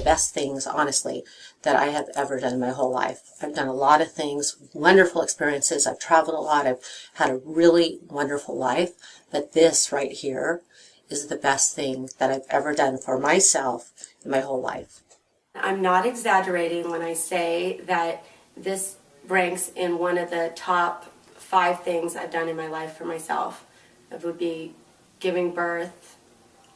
the best things, honestly, that I have ever done in my whole life. I've done a lot of things, wonderful experiences. I've traveled a lot. I've had a really wonderful life. But this right here is the best thing that I've ever done for myself in my whole life. I'm not exaggerating when I say that this ranks in one of the top 5 things I've done in my life for myself. It would be giving birth,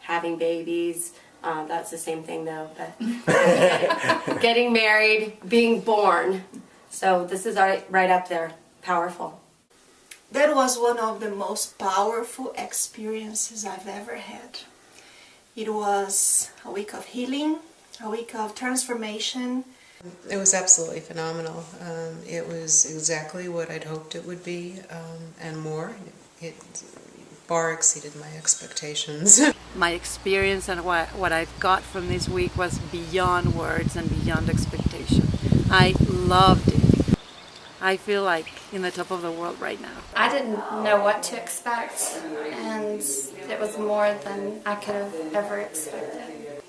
having babies. That's the same thing though, but getting married, being born. So this is right up there, powerful. That was one of the most powerful experiences I've ever had. It was a week of healing, a week of transformation. It was absolutely phenomenal. It was exactly what I'd hoped it would be, and more. It far exceeded my expectations. My experience and what I've got from this week was beyond words and beyond expectation. I loved it. I feel like in the top of the world right now. I didn't know what to expect, and it was more than I could have ever expected.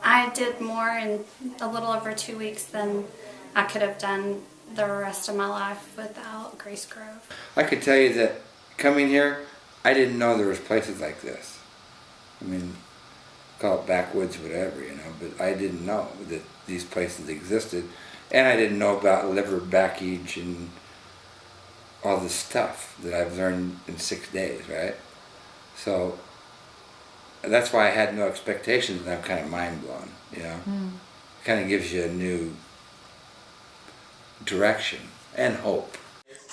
I did more in a little over 2 weeks than I could have done the rest of my life without Grace Grove. I could tell you that coming here, I didn't know there was places like this. I mean, call it backwoods, whatever, but I didn't know that these places existed. And I didn't know about liver backage and all this stuff that I've learned in 6 days, right? So that's why I had no expectations, and I'm kind of mind blown, It kind of gives you a new direction and hope.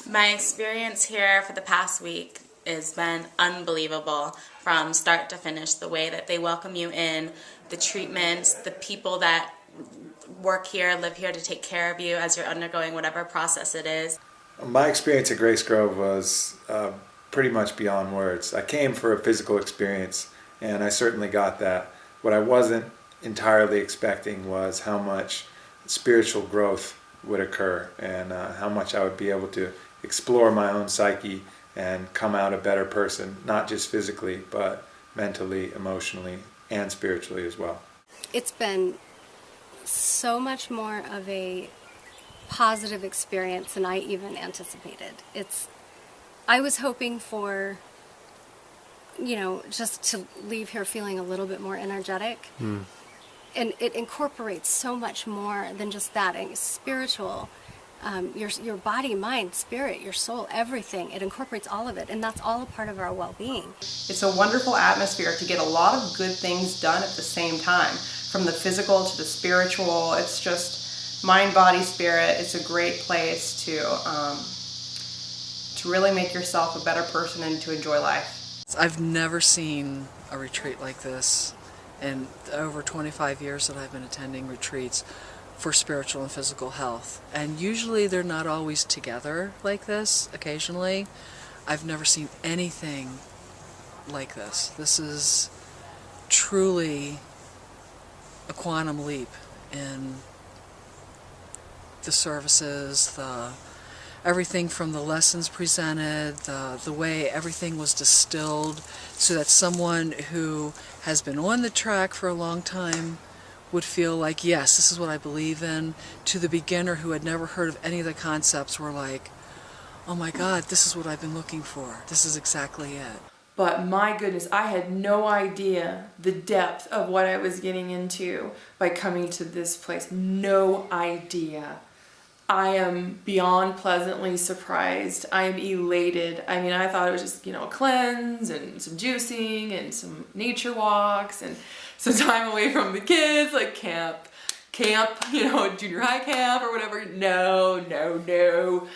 My experience here for the past week has been unbelievable from start to finish. The way that they welcome you in, the treatments, the people that work here, live here to take care of you as you're undergoing whatever process it is. My experience at Grace Grove was pretty much beyond words. I came for a physical experience, and I certainly got that. What I wasn't entirely expecting was how much spiritual growth would occur, and how much I would be able to explore my own psyche and come out a better person, not just physically, but mentally, emotionally, and spiritually as well. It's been so much more of a positive experience than I even anticipated. I was hoping for, just to leave here feeling a little bit more energetic. And it incorporates so much more than just that. It's spiritual, your body, mind, spirit, your soul, everything. It incorporates all of it, and that's all a part of our well-being. It's a wonderful atmosphere to get a lot of good things done at the same time. From the physical to the spiritual, it's just mind, body, spirit. It's a great place to really make yourself a better person and to enjoy life. I've never seen a retreat like this in over 25 years that I've been attending retreats for spiritual and physical health. And usually they're not always together like this, occasionally. I've never seen anything like this. This is truly a quantum leap in the services, everything from the lessons presented, the way everything was distilled, so that someone who has been on the track for a long time would feel like, yes, this is what I believe in, to the beginner who had never heard of any of the concepts were like, oh my God, this is what I've been looking for. This is exactly it. But my goodness, I had no idea the depth of what I was getting into by coming to this place. No idea. I am beyond pleasantly surprised. I am elated. I mean, I thought it was just, a cleanse and some juicing and some nature walks and some time away from the kids, like camp, junior high camp or whatever. No.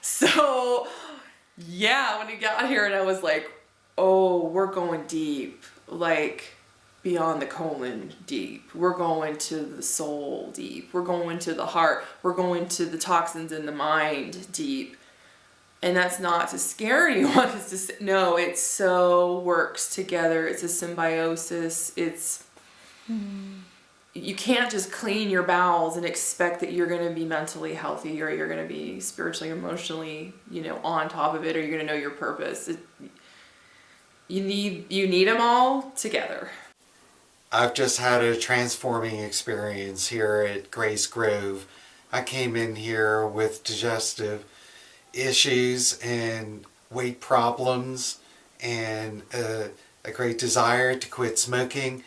So yeah, when we got here and I was like, oh, we're going deep, like beyond the colon deep. We're going to the soul deep. We're going to the heart. We're going to the toxins in the mind deep. And that's not to scare anyone. It's just, no, it so works together. It's a symbiosis. You can't just clean your bowels and expect that you're going to be mentally healthy or you're going to be spiritually, emotionally, on top of it, or you're going to know your purpose. You need them all together. I've just had a transforming experience here at Grace Grove. I came in here with digestive issues and weight problems and a great desire to quit smoking.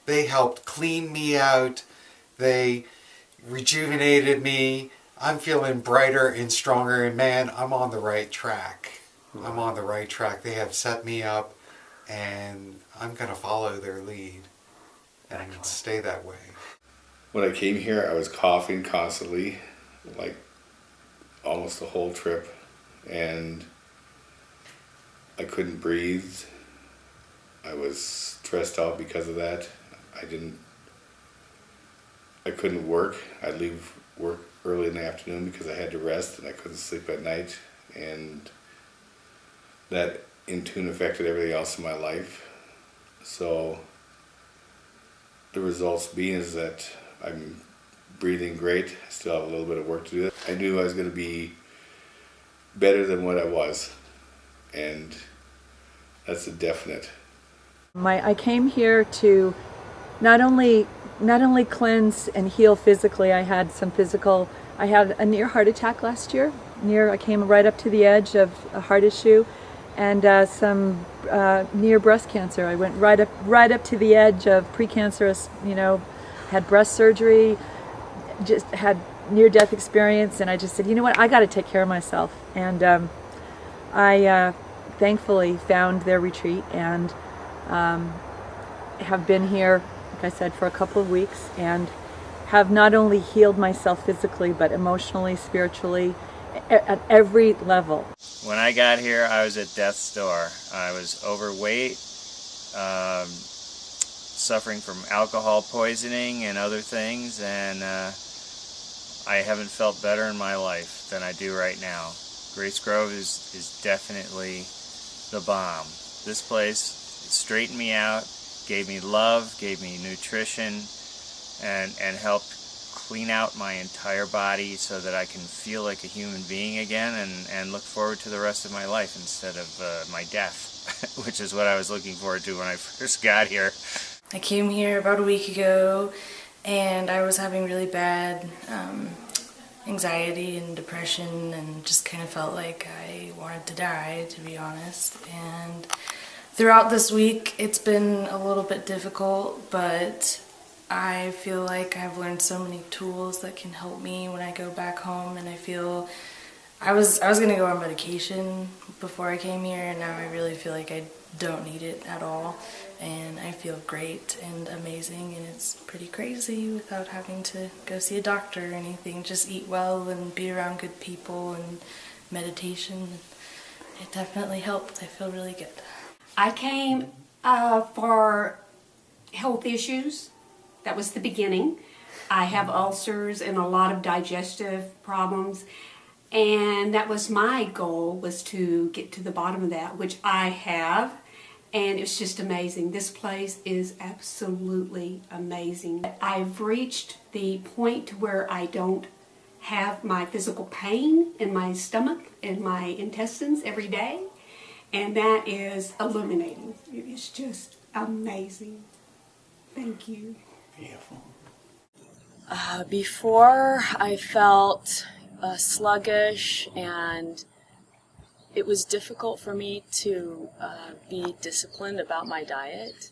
They helped clean me out. They rejuvenated me. I'm feeling brighter and stronger, and man, I'm on the right track. I'm on the right track. They have set me up, and I'm going to follow their lead and stay that way. When I came here, I was coughing constantly, like almost the whole trip, and I couldn't breathe. I was stressed out because of that. I couldn't work. I'd leave work early in the afternoon because I had to rest and I couldn't sleep at night, and that in tune affected everything else in my life. So the results being is that I'm breathing great. I still have a little bit of work to do. I knew I was going to be better than what I was, and that's a definite. I came here to not only cleanse and heal physically. I had a near heart attack last year. I came right up to the edge of a heart issue, and some near breast cancer. I went right up to the edge of precancerous. Had breast surgery, just had near-death experience, and I just said, you know what, I got to take care of myself. And I thankfully found their retreat and have been here, like I said, for a couple of weeks, and have not only healed myself physically, but emotionally, spiritually, at every level. When I got here, I was at death's door. I was overweight, suffering from alcohol poisoning and other things, and I haven't felt better in my life than I do right now. Grace Grove is definitely the bomb. This place straightened me out, gave me love, gave me nutrition, and helped clean out my entire body so that I can feel like a human being again and look forward to the rest of my life instead of my death, which is what I was looking forward to when I first got here. I came here about a week ago, and I was having really bad anxiety and depression, and just kind of felt like I wanted to die, to be honest. And throughout this week, it's been a little bit difficult, but I feel like I've learned so many tools that can help me when I go back home, and I feel I was going to go on medication before I came here, and now I really feel like I don't need it at all, and I feel great and amazing, and it's pretty crazy without having to go see a doctor or anything. Just eat well and be around good people and meditation. It definitely helped. I feel really good. I came for health issues. That was the beginning. I have ulcers and a lot of digestive problems, and that was my goal, was to get to the bottom of that, which I have, and it's just amazing. This place is absolutely amazing. I've reached the point where I don't have my physical pain in my stomach and my intestines every day, and that is illuminating. It's just amazing. Thank you. Beautiful. Before, I felt sluggish, and it was difficult for me to be disciplined about my diet,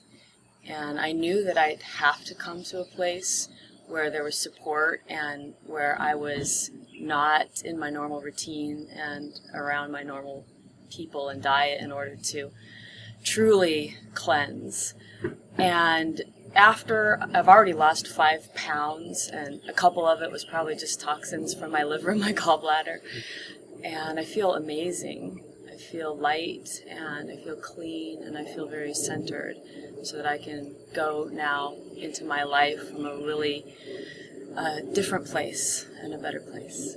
and I knew that I'd have to come to a place where there was support and where I was not in my normal routine and around my normal people and diet in order to truly cleanse. And after I've already lost 5 pounds, and a couple of it was probably just toxins from my liver and my gallbladder, and I feel amazing. I feel light, and I feel clean, and I feel very centered, so that I can go now into my life from a really different place and a better place.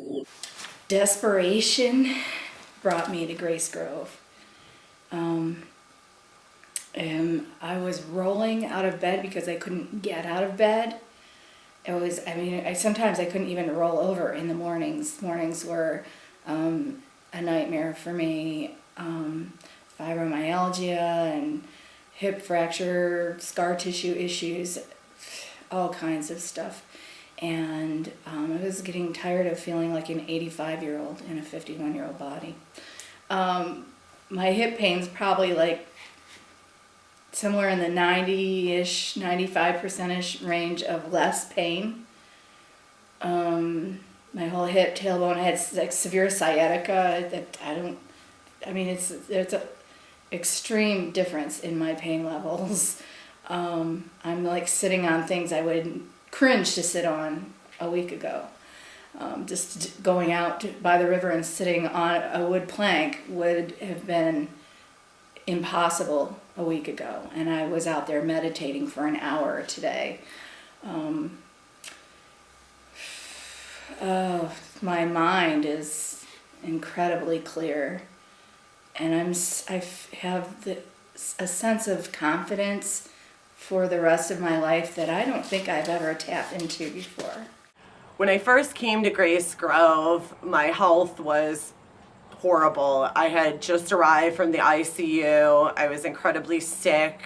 Desperation brought me to Grace Grove. And I was rolling out of bed because I couldn't get out of bed. Sometimes I couldn't even roll over in the mornings. Mornings were a nightmare for me. Fibromyalgia and hip fracture, scar tissue issues, all kinds of stuff. And I was getting tired of feeling like an 85-year-old in a 51-year-old body. My hip pain's probably like somewhere in the 90-ish, 95%-ish range of less pain. My whole hip, tailbone, I had like severe sciatica that there's a extreme difference in my pain levels. I'm like sitting on things I would cringe to sit on a week ago. Just going out by the river and sitting on a wood plank would have been impossible a week ago. And I was out there meditating for an hour today. My mind is incredibly clear, and I have a sense of confidence for the rest of my life that I don't think I've ever tapped into before. When I first came to Grace Grove, my health was horrible. I had just arrived from the ICU. I was incredibly sick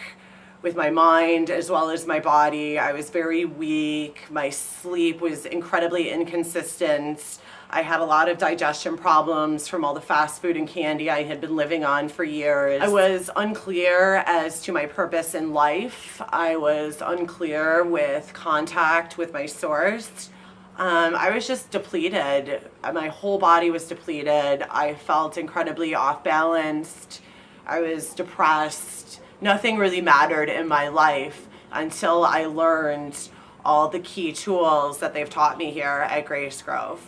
with my mind as well as my body. I was very weak. My sleep was incredibly inconsistent. I had a lot of digestion problems from all the fast food and candy I had been living on for years. I was unclear as to my purpose in life. I was unclear with contact with my source. I was just depleted. My whole body was depleted. I felt incredibly off balanced. I was depressed. Nothing really mattered in my life until I learned all the key tools that they've taught me here at Grace Grove.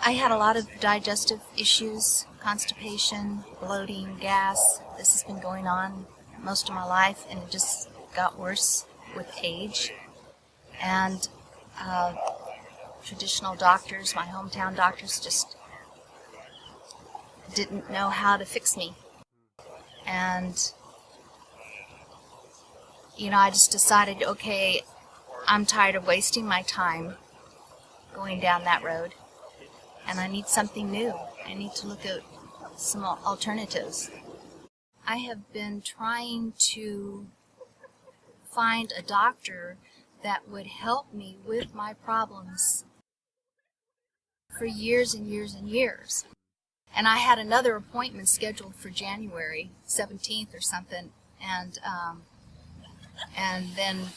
I had a lot of digestive issues, constipation, bloating, gas. This has been going on most of my life, and it just got worse with age. And traditional doctors, my hometown doctors, just didn't know how to fix me. And I just decided, okay, I'm tired of wasting my time going down that road, and I need something new. I need to look at some alternatives. I have been trying to find a doctor that would help me with my problems for years and years and years. And I had another appointment scheduled for January 17th or something, and then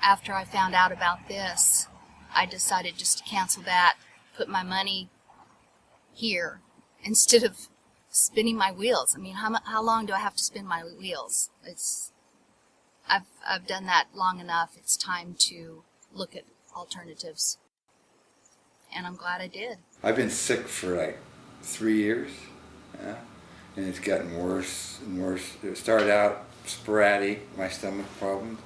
after I found out about this, I decided just to cancel that, put my money here instead of spinning my wheels. I mean, how long do I have to spin my wheels? I've done that long enough. It's time to look at alternatives, and I'm glad I did. I've been sick for like 3 years, yeah, and it's gotten worse and worse. It started out sporadic, my stomach problems,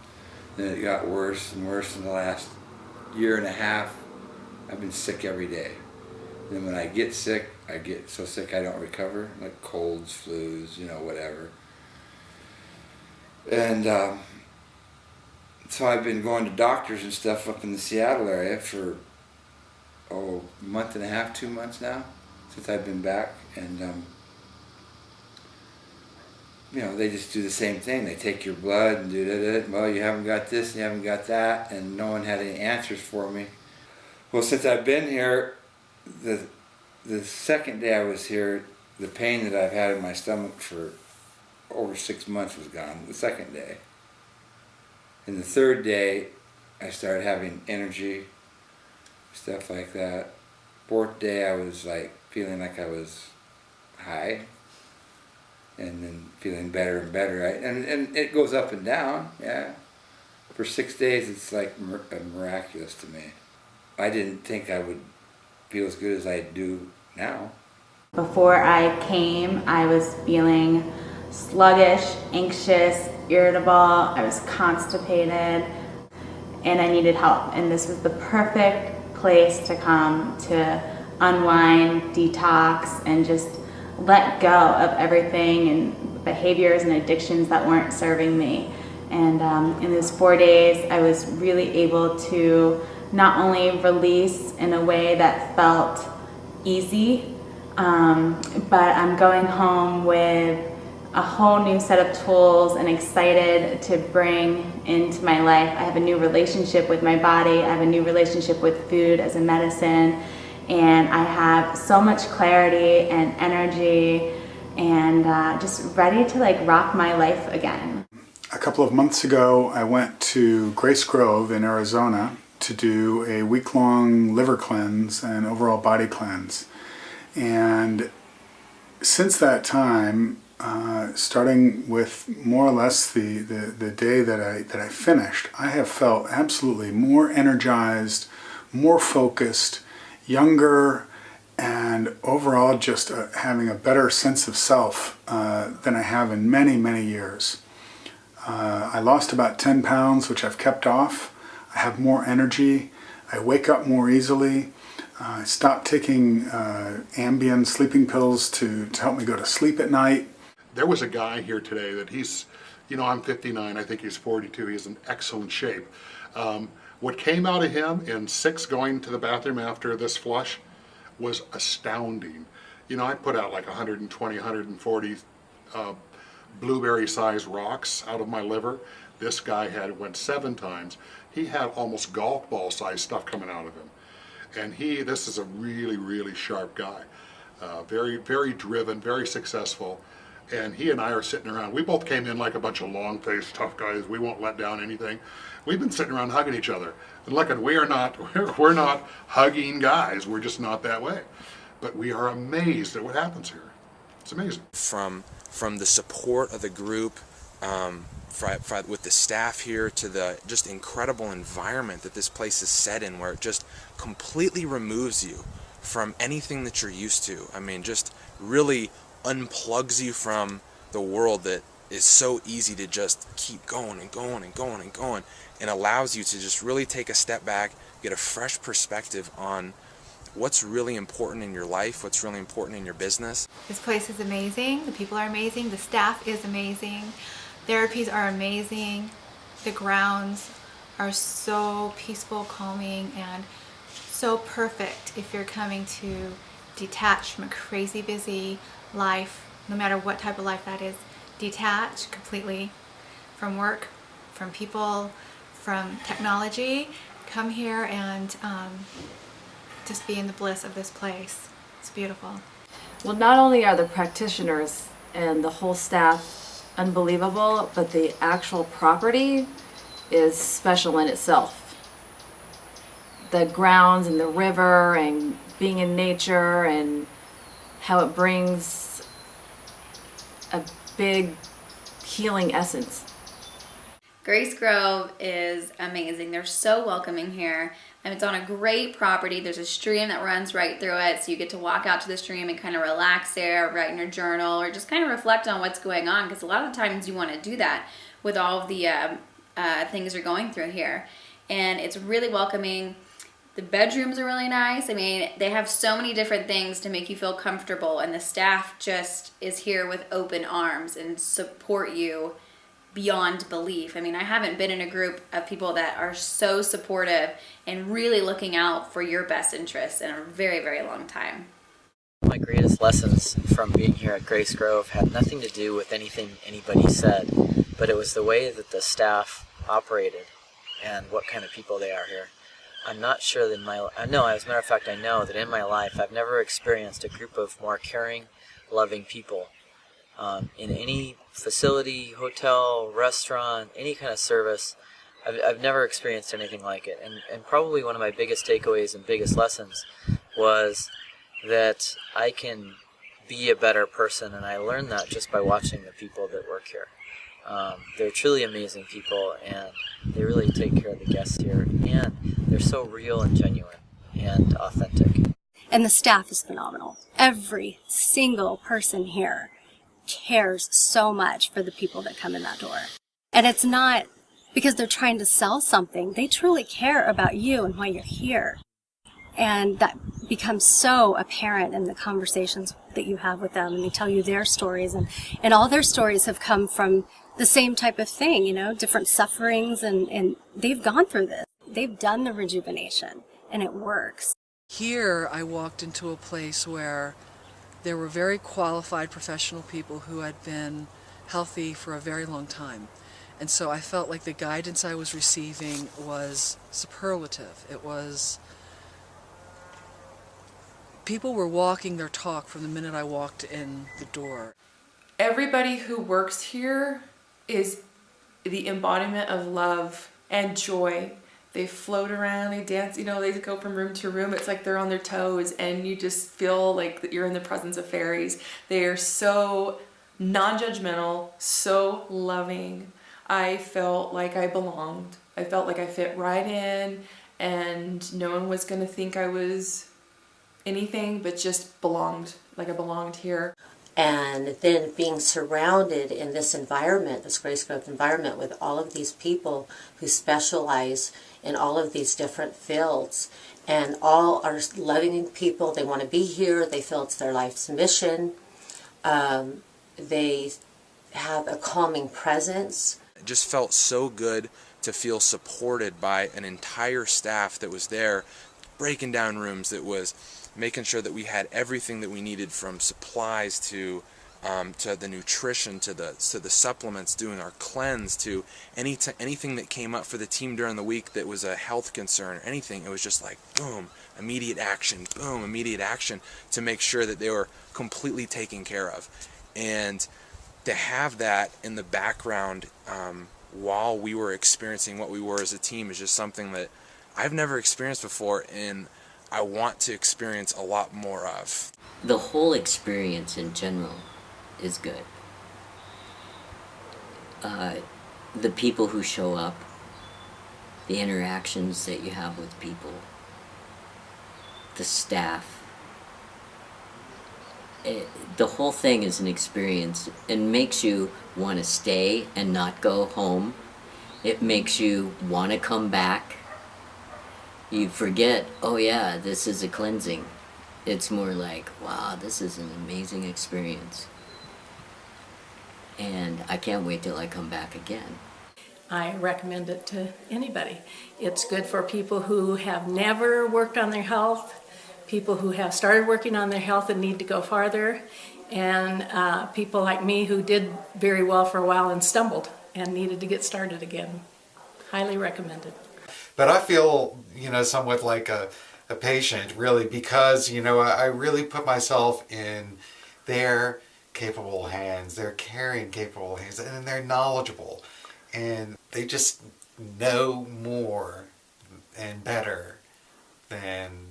then it got worse and worse in the last year and a half. I've been sick every day. And then when I get sick, I get so sick I don't recover, like colds, flus, whatever. And so I've been going to doctors and stuff up in the Seattle area for a month and a half, 2 months now, since I've been back. And they just do the same thing. They take your blood and do that. Well, you haven't got this and you haven't got that, and no one had any answers for me. Well, since I've been here, the second day I was here, the pain that I've had in my stomach for over 6 months was gone, the second day. And the third day, I started having energy, stuff like that. Fourth day, I was like feeling like I was high, and then feeling better and better, right? And it goes up and down, yeah. For 6 days, it's like miraculous to me. I didn't think I would feel as good as I do now. Before I came, I was feeling sluggish, anxious, irritable. I was constipated, and I needed help. And this was the perfect place to come to unwind, detox, and just let go of everything and behaviors and addictions that weren't serving me. And in those 4 days, I was really able to not only release in a way that felt easy, but I'm going home with a whole new set of tools and excited to bring into my life. I have a new relationship with my body. I have a new relationship with food as a medicine. And I have so much clarity and energy and just ready to like rock my life again. A couple of months ago, I went to Grace Grove in Arizona to do a week-long liver cleanse and overall body cleanse. And since that time, starting with more or less the day that I finished, I have felt absolutely more energized, more focused, younger, and overall just having a better sense of self than I have in many, many years. I lost about 10 pounds, which I've kept off. I have more energy. I wake up more easily. I stopped taking Ambien sleeping pills to help me go to sleep at night. There was a guy here today that he's, you know, I'm 59, I think he's 42, he's in excellent shape. What came out of him in 6 going to the bathroom after this flush was astounding. You know, I put out like 120, 140 blueberry-sized rocks out of my liver. This guy went 7 times. He had almost golf ball-sized stuff coming out of him. And this is a really, really sharp guy. Very, very driven, very successful. And he and I are sitting around. We both came in like a bunch of long-faced, tough guys. We won't let down anything. We've been sitting around hugging each other. And look, we're not hugging guys. We're just not that way. But we are amazed at what happens here. It's amazing. From the support of the group, with the staff here, to the just incredible environment that this place is set in, where it just completely removes you from anything that you're used to. I mean, just really unplugs you from the world that is so easy to just keep going and going and going and going, and allows you to just really take a step back, get a fresh perspective on what's really important in your life, what's really important in your business. This place is amazing, the people are amazing, the staff is amazing, therapies are amazing, the grounds are so peaceful, calming, and so perfect if you're coming to detach from a crazy busy life, no matter what type of life that is. Detach completely from work, from people, from technology. Come here and just be in the bliss of this place. It's beautiful. Well, not only are the practitioners and the whole staff unbelievable, but the actual property is special in itself. The grounds and the river and being in nature and how it brings a big healing essence. Grace Grove is amazing. They're so welcoming here. And it's on a great property. There's a stream that runs right through it, so you get to walk out to the stream and kind of relax there, write in your journal, or just kind of reflect on what's going on, because a lot of the times you want to do that with all of the things you're going through here. And it's really welcoming. The bedrooms are really nice. I mean, they have so many different things to make you feel comfortable, and the staff just is here with open arms and support you beyond belief. I mean, I haven't been in a group of people that are so supportive and really looking out for your best interests in a very, very long time. My greatest lessons from being here at Grace Grove had nothing to do with anything anybody said, but it was the way that the staff operated and what kind of people they are here. I'm not sure that as a matter of fact, I know that in my life I've never experienced a group of more caring, loving people. In any facility, hotel, restaurant, any kind of service, I've never experienced anything like it. And probably one of my biggest takeaways and biggest lessons was that I can be a better person, and I learned that just by watching the people that work here. They're truly amazing people, and they really take care of the guests here, and they're so real and genuine and authentic. And the staff is phenomenal. Every single person here cares so much for the people that come in that door. And it's not because they're trying to sell something. They truly care about you and why you're here. And that becomes so apparent in the conversations that you have with them, and they tell you their stories, and all their stories have come from the same type of thing, you know, different sufferings, and they've gone through this. They've done the rejuvenation, and it works. Here I walked into a place where there were very qualified professional people who had been healthy for a very long time. And so I felt like the guidance I was receiving was superlative. It was, people were walking their talk from the minute I walked in the door. Everybody who works here is the embodiment of love and joy. They float around, they dance, you know, they go from room to room. It's like they're on their toes and you just feel like that you're in the presence of fairies. They are so non-judgmental, so loving. I felt like I belonged. I felt like I fit right in and no one was going to think I was anything but just belonged, like I belonged here. And then being surrounded in this environment, this Grace Grove environment, with all of these people who specialize in all of these different fields, and all are loving people. They want to be here. They feel it's their life's mission. They have a calming presence. It just felt so good to feel supported by an entire staff that was there, breaking down rooms, that was making sure that we had everything that we needed, from supplies to the nutrition, to the supplements, doing our cleanse, to anything that came up for the team during the week that was a health concern or anything. It was just like boom, immediate action, boom, immediate action, to make sure that they were completely taken care of. And to have that in the background while we were experiencing what we were as a team is just something that I've never experienced before, and I want to experience a lot more of. The whole experience in general is good. The people who show up, the interactions that you have with people, the staff, the whole thing is an experience. It makes you want to stay and not go home. It makes you want to come back. You forget, oh yeah, this is a cleansing. It's more like, wow, this is an amazing experience. And I can't wait till I come back again. I recommend it to anybody. It's good for people who have never worked on their health, people who have started working on their health and need to go farther, and people like me who did very well for a while and stumbled and needed to get started again. Highly recommended. But I feel, somewhat like a patient, really, because, I really put myself in their capable hands, their caring, capable hands, and they're knowledgeable. And they just know more and better than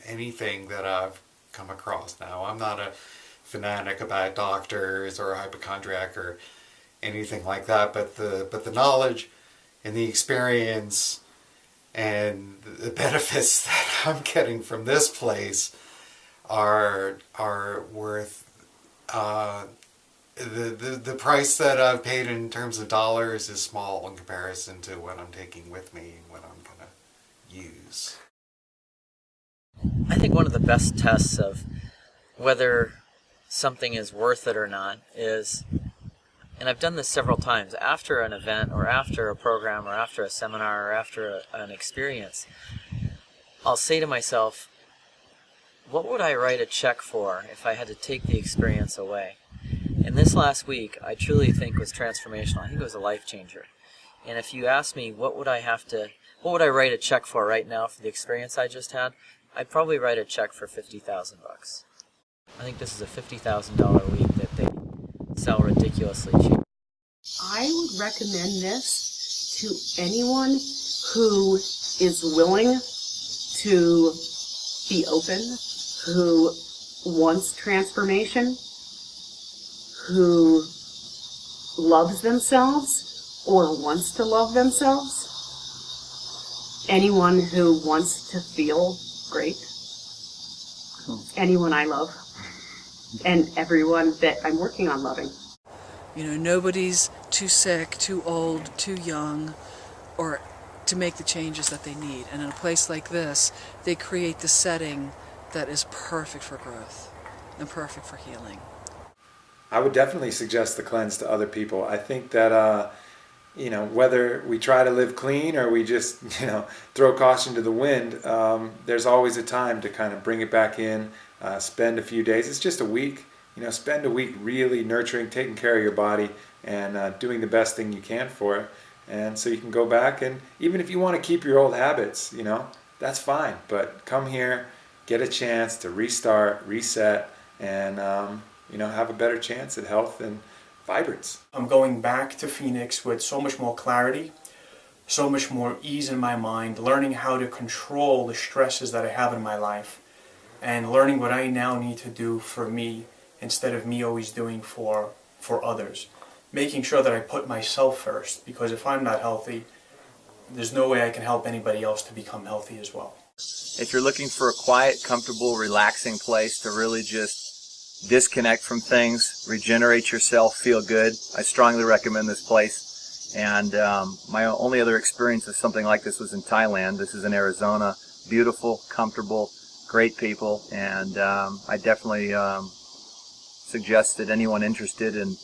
anything that I've come across. Now, I'm not a fanatic about doctors or a hypochondriac or anything like that, but the knowledge and the experience and the benefits that I'm getting from this place are worth the price that I've paid in terms of dollars is small in comparison to what I'm taking with me and what I'm going to use. I think one of the best tests of whether something is worth it or not is, and I've done this several times, after an event or after a program or after a seminar or after an experience, I'll say to myself, what would I write a check for if I had to take the experience away? And this last week, I truly think was transformational. I think it was a life changer. And if you ask me what would I write a check for right now for the experience I just had, I'd probably write a check for $50,000. I think this is a $50,000 week that they sell ridiculously cheap. I would recommend this to anyone who is willing to be open, who wants transformation, who loves themselves or wants to love themselves, anyone who wants to feel great, anyone I love, and everyone that I'm working on loving. Nobody's too sick, too old, too young, or to make the changes that they need. And in a place like this, they create the setting that is perfect for growth and perfect for healing. I would definitely suggest the cleanse to other people. I think that, whether we try to live clean or we just, throw caution to the wind, there's always a time to kind of bring it back in, spend a few days. It's just a week, spend a week really nurturing, taking care of your body, and doing the best thing you can for it. And so you can go back, and even if you want to keep your old habits, that's fine. But come here, get a chance to restart, reset, and have a better chance at health and vibrance. I'm going back to Phoenix with so much more clarity, so much more ease in my mind, learning how to control the stresses that I have in my life, and learning what I now need to do for me instead of me always doing for others. Making sure that I put myself first, because if I'm not healthy, there's no way I can help anybody else to become healthy as well. If you're looking for a quiet, comfortable, relaxing place to really just disconnect from things, regenerate yourself, feel good, I strongly recommend this place. And my only other experience of something like this was in Thailand. This is in Arizona. Beautiful, comfortable, great people, and I definitely suggest that anyone interested in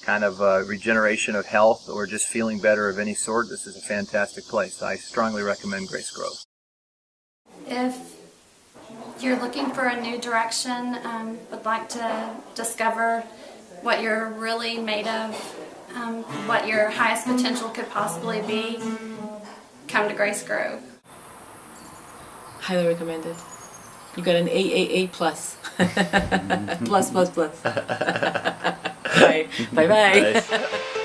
kind of regeneration of health or just feeling better of any sort, this is a fantastic place. I strongly recommend Grace Grove. If you're looking for a new direction, would like to discover what you're really made of, what your highest potential could possibly be, come to Grace Grove. Highly recommended. You got an AAA plus. Plus. Bye. Bye.